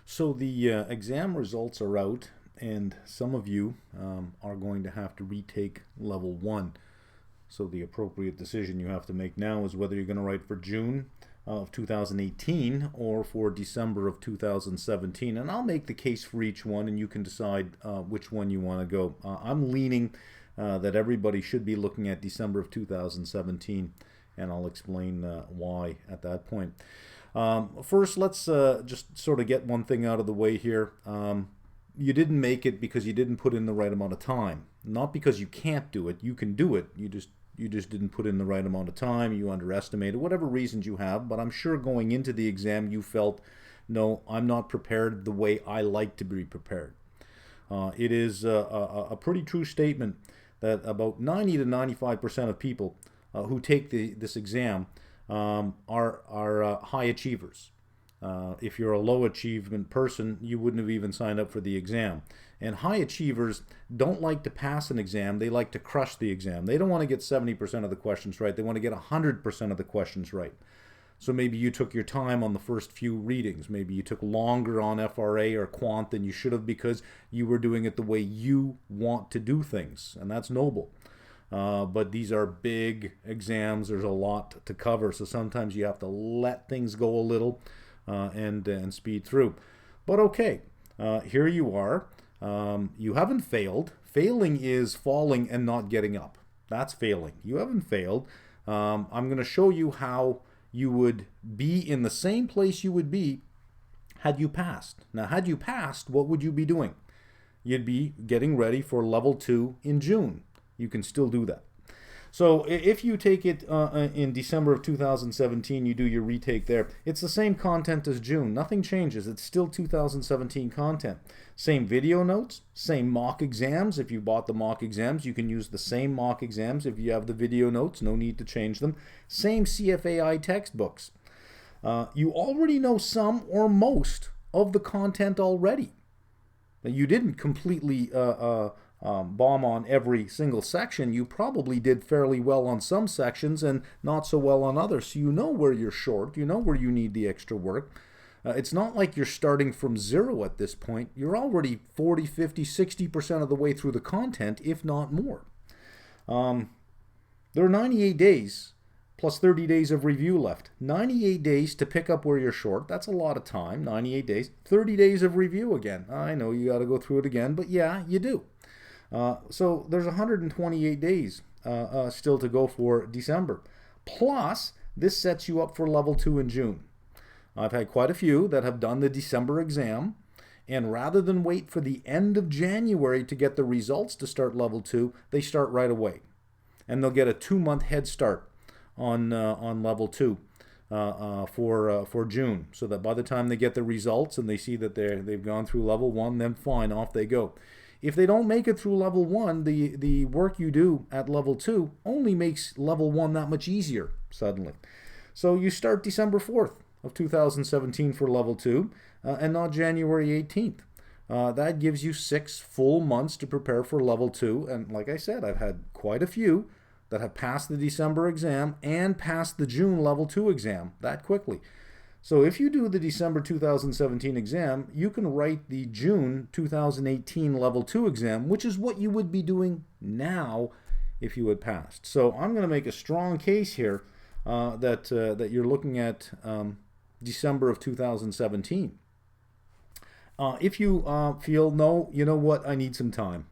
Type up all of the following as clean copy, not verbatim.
So the exam results are out, and some of you are going to have to retake level 1. So the appropriate decision you have to make now is whether you're going to write for June of 2018 or for December of 2017. And I'll make the case for each one, and you can decide which one you want to go. I'm leaning that everybody should be looking at December of 2017, and I'll explain why at that point. First, let's just sort of get one thing out of the way here. You didn't make it because you didn't put in the right amount of time. Not because you can't do it. You can do it. You just didn't put in the right amount of time. You underestimated, whatever reasons you have. But I'm sure going into the exam you felt, no, I'm not prepared the way I like to be prepared. It is a pretty true statement that about 90 to 95% of people who take this exam are high achievers. If you're a low achievement person, you wouldn't have even signed up for the exam. And high achievers don't like to pass an exam, they like to crush the exam. They don't want to get 70% of the questions right, they want to get 100% of the questions right. So maybe you took your time on the first few readings, maybe you took longer on FRA or quant than you should have because you were doing it the way you want to do things, and that's noble. But these are big exams, there's a lot to cover, so sometimes you have to let things go a little and speed through. But okay, here you are. You haven't failed. Failing is falling and not getting up. That's failing. You haven't failed. I'm going to show you how you would be in the same place you would be had you passed. Now, had you passed, what would you be doing? You'd be getting ready for level 2 in June. You can still do that. So if you take it in December of 2017, you do your retake there. It's the same content as June. Nothing changes. It's still 2017 content. Same video notes, same mock exams. If you bought the mock exams, you can use the same mock exams. If you have the video notes, no need to change them. Same CFAI textbooks. You already know some or most of the content already. You didn't completely bomb on every single section. You probably did fairly well on some sections and not so well on others. So you know where you're short, you know where you need the extra work. It's not like you're starting from zero at this point. You're already 40, 50, 60% of the way through the content, if not more. There are 98 days plus 30 days of review left. 98 days to pick up where you're short. That's a lot of time, 98 days. 30 days of review again. I know you got to go through it again, but yeah, you do. So there's 128 days still to go for December. Plus, this sets you up for level 2 in June. I've had quite a few that have done the December exam, and rather than wait for the end of January to get the results to start level 2, they start right away. And they'll get a 2-month head start on level 2 for June, so that by the time they get the results and they see that they've gone through level 1, then fine, off they go. If they don't make it through level 1, the work you do at level 2 only makes level 1 that much easier suddenly. So you start December 4th of 2017 for level 2 and not January 18th. That gives you 6 full months to prepare for level 2. And like I said, I've had quite a few that have passed the December exam and passed the June level 2 exam that quickly. So if you do the December 2017 exam, you can write the June 2018 level 2 exam, which is what you would be doing now if you had passed. So I'm going to make a strong case here that you're looking at December of 2017. If you feel, no, you know what, I need some time,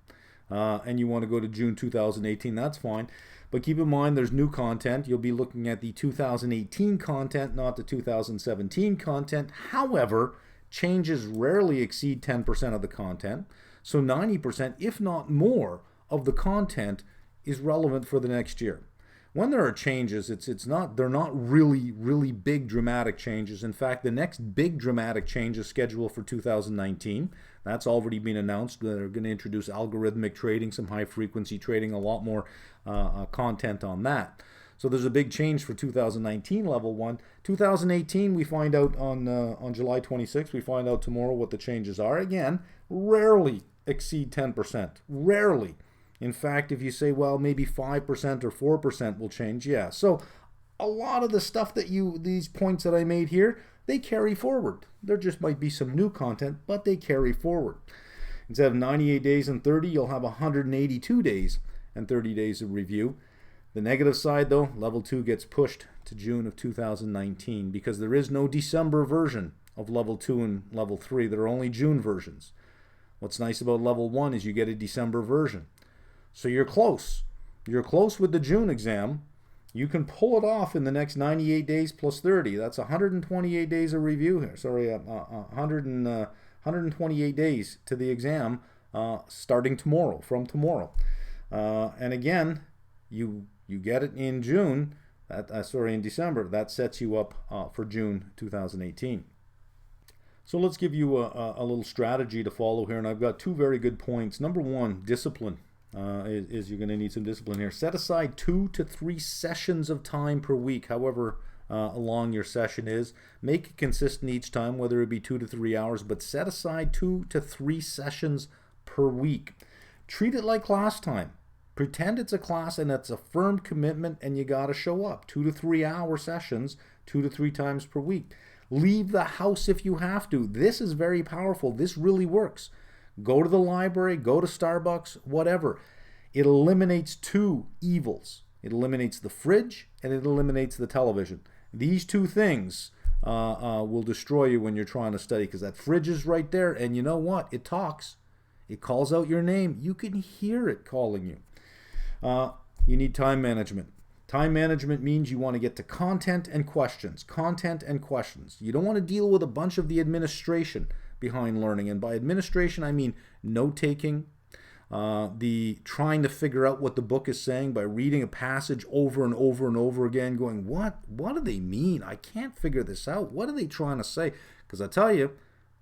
and you want to go to June 2018, that's fine. But keep in mind, there's new content. You'll be looking at the 2018 content, not the 2017 content. However, changes rarely exceed 10% of the content. So 90%, if not more, of the content is relevant for the next year. When there are changes, they're not really big dramatic changes. In fact, the next big dramatic change is scheduled for 2019. That's already been announced. They're going to introduce algorithmic trading, some high frequency trading, a lot more content on that. So there's a big change for 2019 level 1. 2018, we find out on July 26th. We find out tomorrow what the changes are. Again, rarely exceed 10%. Rarely. In fact, if you say, well, maybe 5% or 4% will change, yeah. So a lot of the stuff that these points that I made here, they carry forward. There just might be some new content, but they carry forward. Instead of 98 days and 30, you'll have 182 days and 30 days of review. The negative side, though, level 2 gets pushed to June of 2019 because there is no December version of level 2 and level 3. There are only June versions. What's nice about level 1 is you get a December version. So you're close. You're close with the June exam. You can pull it off in the next 98 days plus 30. That's 128 days of review here. Sorry, 128 days to the exam starting tomorrow, from tomorrow. And again, you get it in June, in December. That sets you up for June 2018. So let's give you a little strategy to follow here, and I've got 2 very good points. Number 1, discipline. Is you're going to need some discipline here. Set aside 2 to 3 sessions of time per week, however long your session is. Make it consistent each time, whether it be 2 to 3 hours, but set aside 2 to 3 sessions per week. Treat it like class time. Pretend it's a class and it's a firm commitment and you got to show up. 2 to 3 hour sessions, 2 to 3 times per week. Leave the house if you have to. This is very powerful. This really works. Go to the library, go to Starbucks, whatever. It eliminates 2 evils. It eliminates the fridge and it eliminates the television. These 2 things will destroy you when you're trying to study, because that fridge is right there, and you know what? It talks. It calls out your name. You can hear it calling you. You need time management. Time management means you want to get to content and questions. Content and questions. You don't want to deal with a bunch of the administration behind learning. And by administration, I mean note-taking, the trying to figure out what the book is saying by reading a passage over and over and over again, going, what do they mean? I can't figure this out. What are they trying to say? Because I tell you,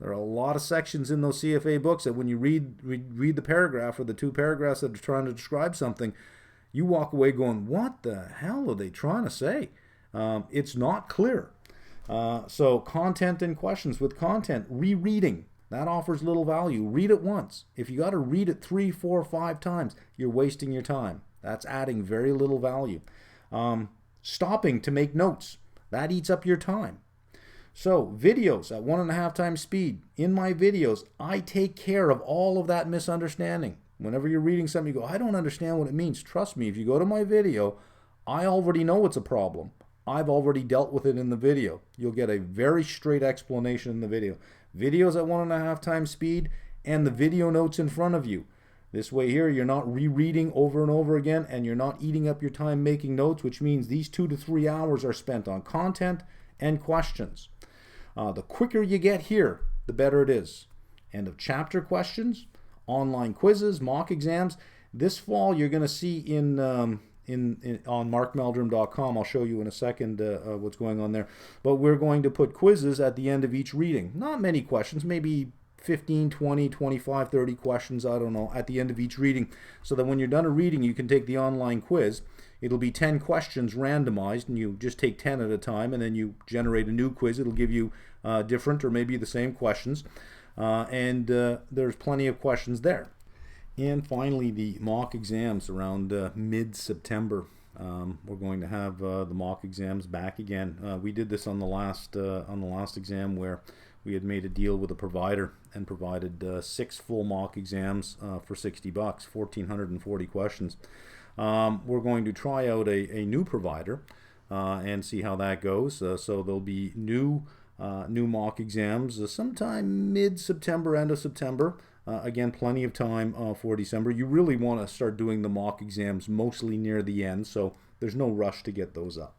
there are a lot of sections in those CFA books that when you read the paragraph or the 2 paragraphs that are trying to describe something, you walk away going, what the hell are they trying to say? It's not clear. So content and questions. With content, rereading. That offers little value. Read it once. If you got to read it 3, 4, 5 times, you're wasting your time. That's adding very little value. Stopping to make notes. That eats up your time. So videos at 1.5 times speed. In my videos, I take care of all of that misunderstanding. Whenever you're reading something, you go, I don't understand what it means. Trust me, if you go to my video, I already know it's a problem. I've already dealt with it in the video. You'll get a very straight explanation in the video. Videos at 1.5 times speed and the video notes in front of you. This way here, you're not rereading over and over again, and you're not eating up your time making notes, which means these 2 to 3 hours are spent on content and questions. The quicker you get here, the better it is. End of chapter questions, online quizzes, mock exams. This fall, you're going to see on markmeldrum.com. I'll show you in a second what's going on there. But we're going to put quizzes at the end of each reading. Not many questions, maybe 15, 20, 25, 30 questions, I don't know, at the end of each reading, so that when you're done a reading, you can take the online quiz. It'll be 10 questions randomized, and you just take 10 at a time, and then you generate a new quiz. It'll give you different or maybe the same questions, and there's plenty of questions there. And finally, the mock exams around mid-September. We're going to have the mock exams back again. We did this on the last exam, where we had made a deal with a provider and provided 6 full mock exams for $60, 1,440 questions. We're going to try out a new provider and see how that goes. So there'll be new mock exams sometime mid-September, end of September. Again, plenty of time for December. You really want to start doing the mock exams mostly near the end, so there's no rush to get those up.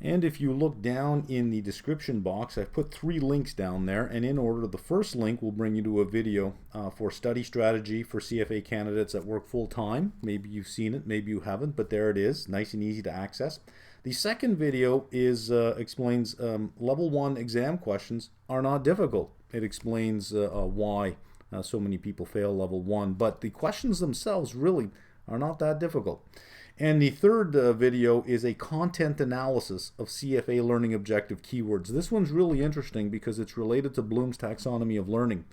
And if you look down in the description box, I've put 3 links down there, and in order, the first link will bring you to a video for study strategy for CFA candidates that work full-time. Maybe you've seen it, maybe you haven't, but there it is, nice and easy to access. The second video explains level 1 exam questions are not difficult. It explains why so many people fail level 1, but the questions themselves really are not that difficult. And the third video is a content analysis of CFA learning objective keywords. This one's really interesting because it's related to Bloom's taxonomy of learning.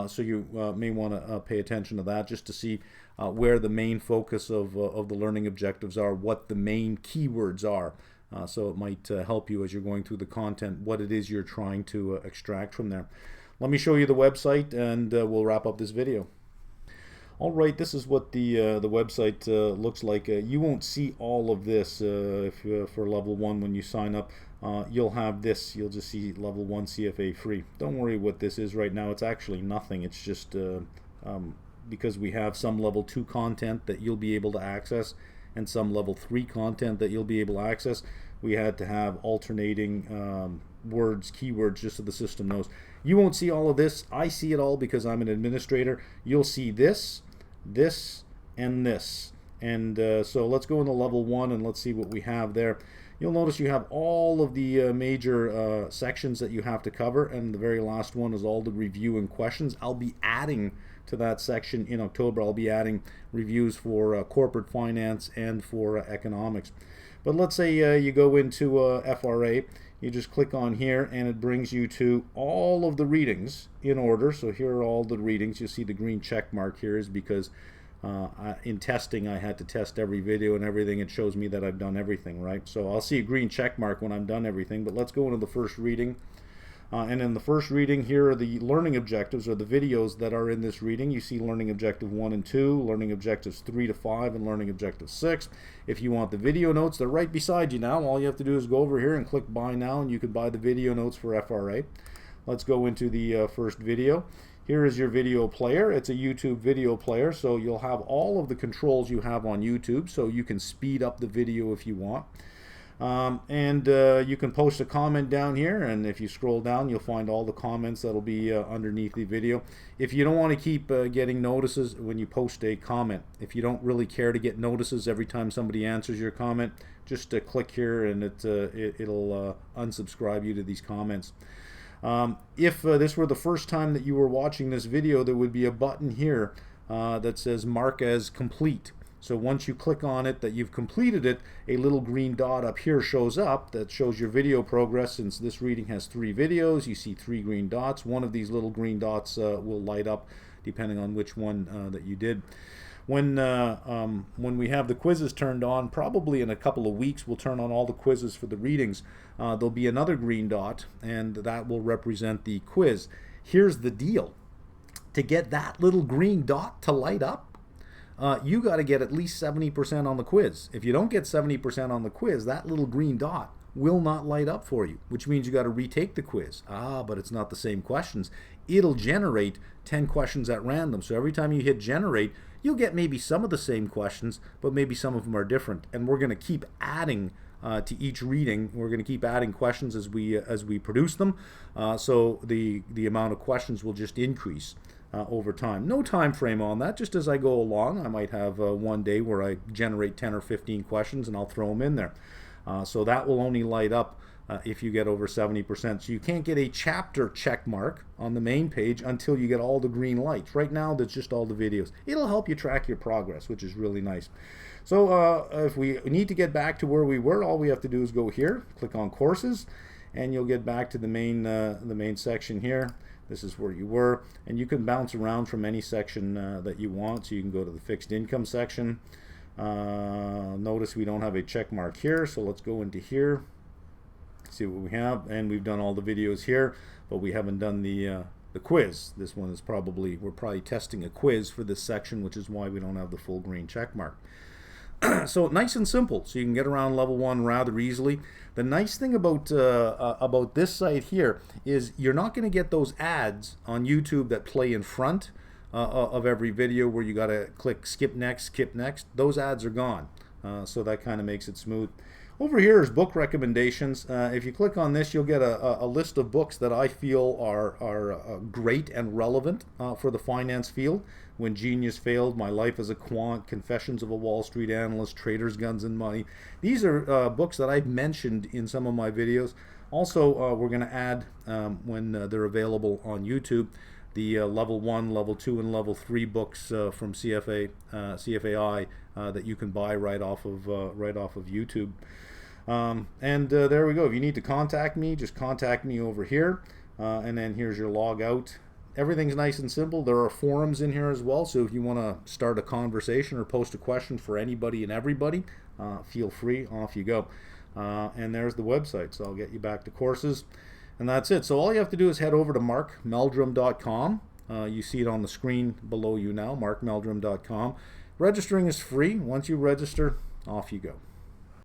So you may want to pay attention to that just to see where the main focus of the learning objectives are, what the main keywords are So it might help you as you're going through the content, what it is you're trying to extract from there. Let me show you the website, and we'll wrap up this video. All right, this is what the website looks like. You won't see all of this for level 1 when you sign up. You'll have this. You'll just see level 1 CFA free. Don't worry what this is right now. It's actually nothing. It's just because we have some level 2 content that you'll be able to access and some level 3 content that you'll be able to access. We had to have alternating words, keywords, just so the system knows. You won't see all of this. I see it all because I'm an administrator. You'll see this, this, and this. And so let's go into level 1 and let's see what we have there. You'll notice you have all of the major sections that you have to cover, and the very last one is all the review and questions. I'll be adding to that section in October. I'll be adding reviews for corporate finance and for economics. But let's say you go into FRA, you just click on here and it brings you to all of the readings in order. So here are all the readings. You see the green check mark here is because in testing I had to test every video and everything. It shows me that I've done everything, right? So I'll see a green check mark when I'm done everything. But let's go into the first reading. And in the first reading, here are the learning objectives, or the videos that are in this reading. You see learning objective 1 and 2, learning objectives 3 to 5, and learning objective 6. If you want the video notes, they're right beside you now. All you have to do is go over here and click buy now, and you can buy the video notes for FRA. Let's go into the first video. Here is your video player. It's a YouTube video player, so you'll have all of the controls you have on YouTube, so you can speed up the video if you want. You can post a comment down here, and if you scroll down you'll find all the comments that'll be underneath the video. If you don't want to keep getting notices when you post a comment, if you don't really care to get notices every time somebody answers your comment, just click here and it'll unsubscribe you to these comments. If this were the first time that you were watching this video, there would be a button here that says mark as complete. So once you click on it that you've completed it, a little green dot up here shows up that shows your video progress. Since this reading has 3 videos, you see 3 green dots. One of these little green dots will light up depending on which one that you did. When we have the quizzes turned on, probably in a couple of weeks, we'll turn on all the quizzes for the readings. There'll be another green dot, and that will represent the quiz. Here's the deal. To get that little green dot to light up, you got to get at least 70% on the quiz. If you don't get 70% on the quiz, that little green dot will not light up for you, which means you got to retake the quiz. But it's not the same questions. It'll generate 10 questions at random. So every time you hit generate, you'll get maybe some of the same questions, but maybe some of them are different. And we're going to keep adding to each reading. We're going to keep adding questions as we produce them. So the amount of questions will just increase over time. No time frame on that. Just as I go along, I might have one day where I generate 10 or 15 questions and I'll throw them in there. So that will only light up if you get over 70%. So you can't get a chapter check mark on the main page until you get all the green lights. Right now, that's just all the videos. It'll help you track your progress, which is really nice. So if we need to get back to where we were, all we have to do is go here, click on courses, and you'll get back to the main section here. This is where you were, and you can bounce around from any section that you want. So you can go to the fixed income section. Notice we don't have a check mark here, so let's go into here, see what we have. And we've done all the videos here, but we haven't done the quiz. This one is we're probably testing a quiz for this section, which is why we don't have the full green check mark. So nice and simple, so you can get around level 1 rather easily. The nice thing about this site here is you're not going to get those ads on YouTube that play in front of every video where you got to click skip next, skip next. Those ads are gone, so that kind of makes it smooth. Over here is book recommendations. If you click on this, you'll get a list of books that I feel are great and relevant for the finance field. When Genius Failed, My Life as a Quant, Confessions of a Wall Street Analyst, Traders, Guns, and Money. These are books that I've mentioned in some of my videos. Also, we're going to add, when they're available on YouTube, the level 1, level 2, and level 3 books from CFAI that you can buy right off of YouTube. There we go. If you need to contact me, just contact me over here, and then here's your log out. Everything's nice and simple. There are forums in here as well, so if you want to start a conversation or post a question for anybody and everybody, feel free. Off you go. And there's the website. So I'll get you back to courses. And that's it. So all you have to do is head over to markmeldrum.com. You see it on the screen below you now, markmeldrum.com. Registering is free. Once you register, off you go.